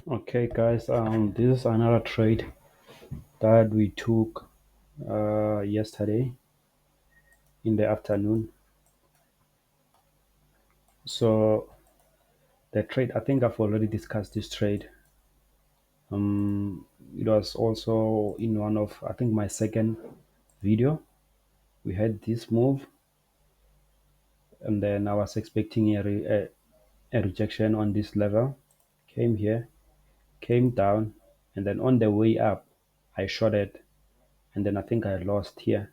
Okay, guys, this is another trade that we took yesterday in the afternoon. So the trade, I think I've already discussed this trade. It was also in one of, I think, my second video. We had this move, and then I was expecting a rejection on this level. Came here, came down, and then on the way up, I shorted, and then I think I lost here.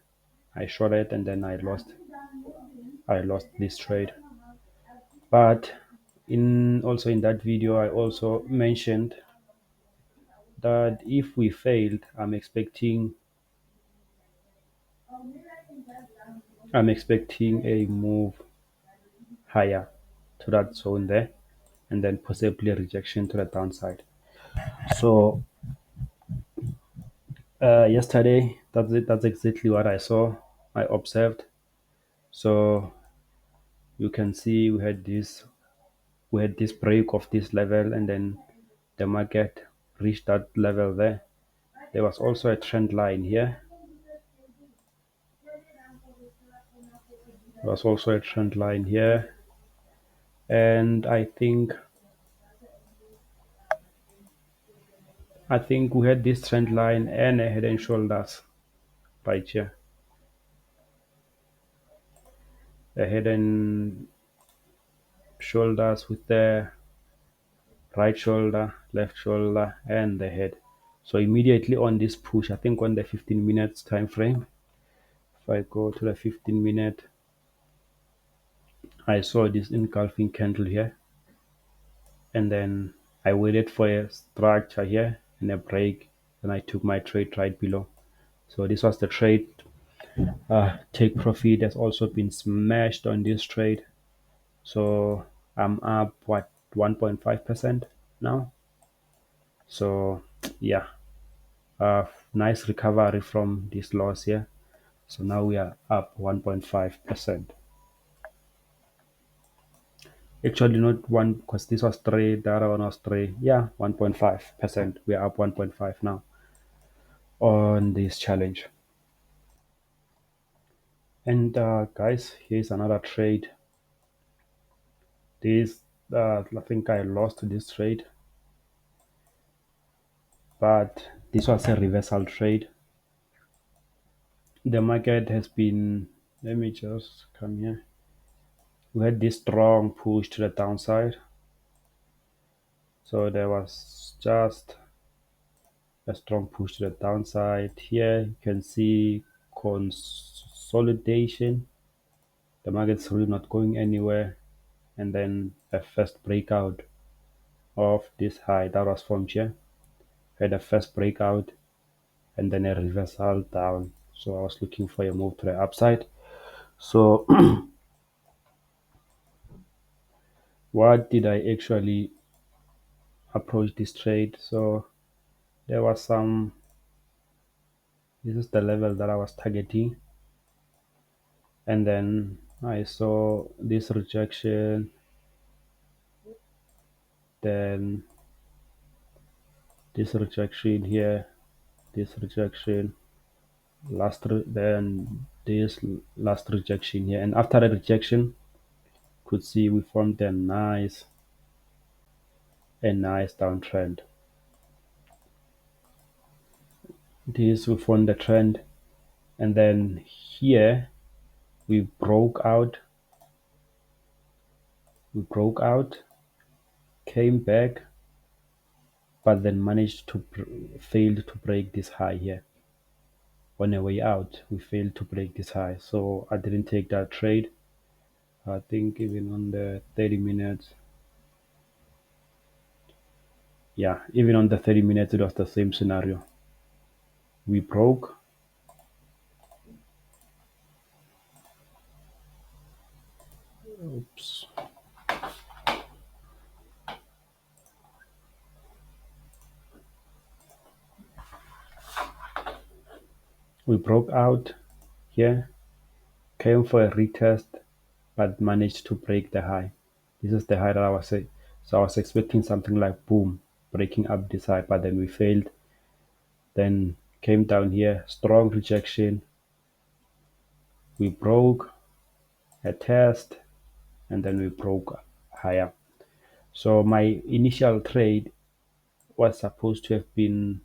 I shorted, and then I lost this trade. But in also in that video, I also mentioned that if we failed, I'm expecting a move higher to that zone there, and then possibly a rejection to the downside. So yesterday, that's it. That's exactly what I saw. I observed. So you can see we had this break of this level, and then the market reached that level there. There was also a trend line here. There was also a trend line here, and I think we had this trend line and a head and shoulders right here, a head and shoulders with the right shoulder, left shoulder, and the head. So immediately on this push, I think on the 15 minutes time frame, if I go to the 15-minute, I saw this engulfing candle here, and then I waited for a structure here and a break, and I took my trade right below. So this was the trade. Take profit has also been smashed on this trade. So I'm up what 1.5% now. So yeah, nice recovery from this loss here. So now we are up 1.5%. Actually, not one because this was three, the other one was three. Yeah, 1.5%. We are up 1.5 now on this challenge. And guys, here's another trade. This I think I lost this trade, but this was a reversal trade. The market has been, let me just come here. We had this strong push to the downside. So there was just a strong push to the downside. Here you can see consolidation. The market's really not going anywhere. And then a first breakout of this high that was formed here. Had a first breakout and then a reversal down. So I was looking for a move to the upside. So what did I actually approach this trade? So there was some, this is the level that I was targeting, and then I saw this rejection, then this rejection here, this rejection, then this last rejection here, and after the rejection, could see we formed a nice downtrend. This we formed the trend, and then here we broke out, came back, but then managed to failed to break this high here. On the way out, we failed to break this high, so I didn't take that trade. I think even on the 30 minutes, yeah, even on the 30 minutes, it was the same scenario. We broke, oops, we broke out here, came for a retest, but managed to break the high. This is the high that I was saying. So I was expecting something like boom, breaking up this high, but then we failed. Then came down here, strong rejection. We broke a test, and then we broke higher. So my initial trade was supposed to have been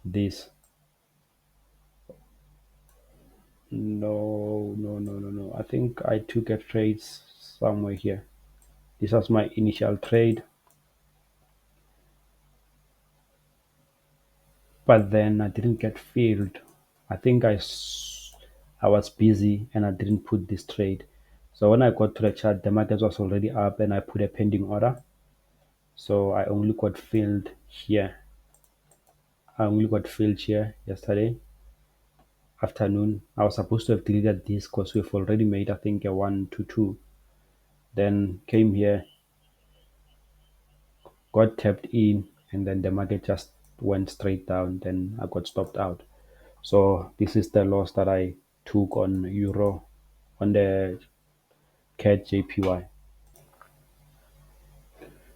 this. No, no, no, no, no. I think I took a trade somewhere here. This was my initial trade, but then I didn't get filled. I think I was busy and I didn't put this trade. So when I got to the chart, the market was already up and I put a pending order. So I only got filled here. I only got filled here yesterday afternoon. I was supposed to have deleted this because we've already made, I think, a 1 to 2. Then came here, got tapped in, and then the market just went straight down. Then I got stopped out. So this is the loss that I took on euro on the CAD JPY.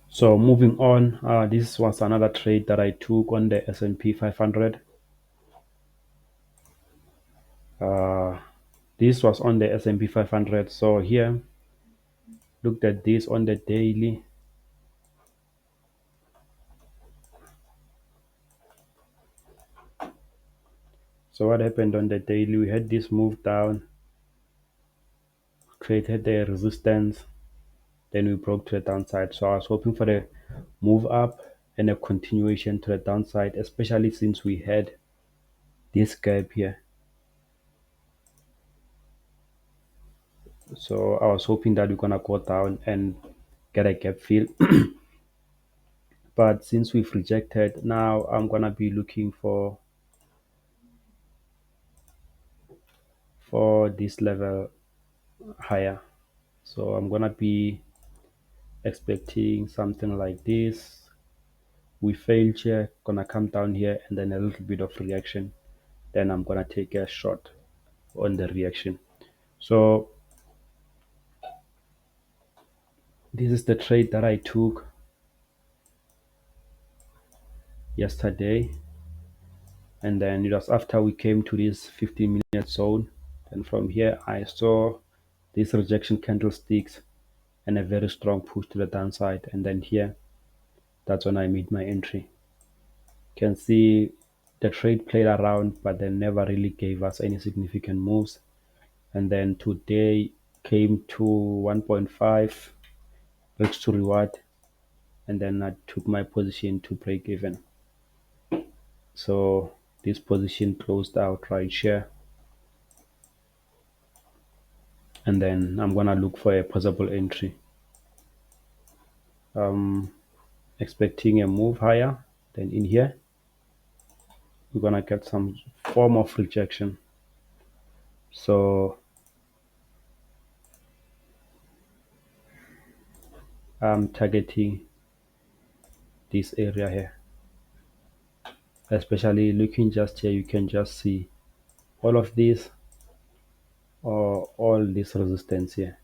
So moving on, this was another trade that I took on the S&P 500. Uh, this was on the S&P 500. So here, looked at this on the daily. So what happened on the daily? We had this move down, created a resistance, then we broke to the downside. So I was hoping for the move up and a continuation to the downside, especially since we had this gap here. So I was hoping that we're gonna go down and get a gap fill. But since we've rejected, now I'm gonna be looking for this level higher. So I'm gonna be expecting something like this. We failed here, gonna come down here and then a little bit of reaction. Then I'm gonna take a shot on the reaction. So this is the trade that I took yesterday, and then it was after we came to this 15-minute zone. And from here I saw these rejection candlesticks and a very strong push to the downside, and then here that's when I made my entry. You can see the trade played around, but they never really gave us any significant moves. And then today came to 1.5 risk to reward, and then I took my position to break even. So this position closed out right here, and then I'm gonna look for a possible entry. Expecting a move higher. Then in here we're gonna get some form of rejection. So I'm targeting this area here, especially looking just here. You can just see all of this or all this resistance here.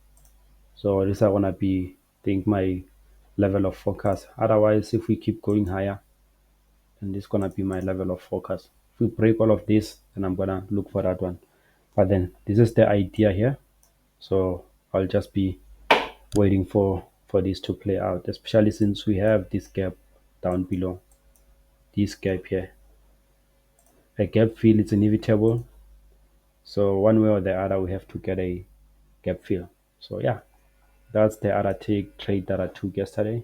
So this is gonna be, think, my level of focus. Otherwise, if we keep going higher, then this is gonna be my level of focus. If we break all of this, then I'm gonna look for that one. But then this is the idea here. So I'll just be waiting for this to play out, especially since we have this gap down below, this gap here. A gap fill is inevitable. So one way or the other, we have to get a gap fill. So yeah, that's the other trade that I took yesterday.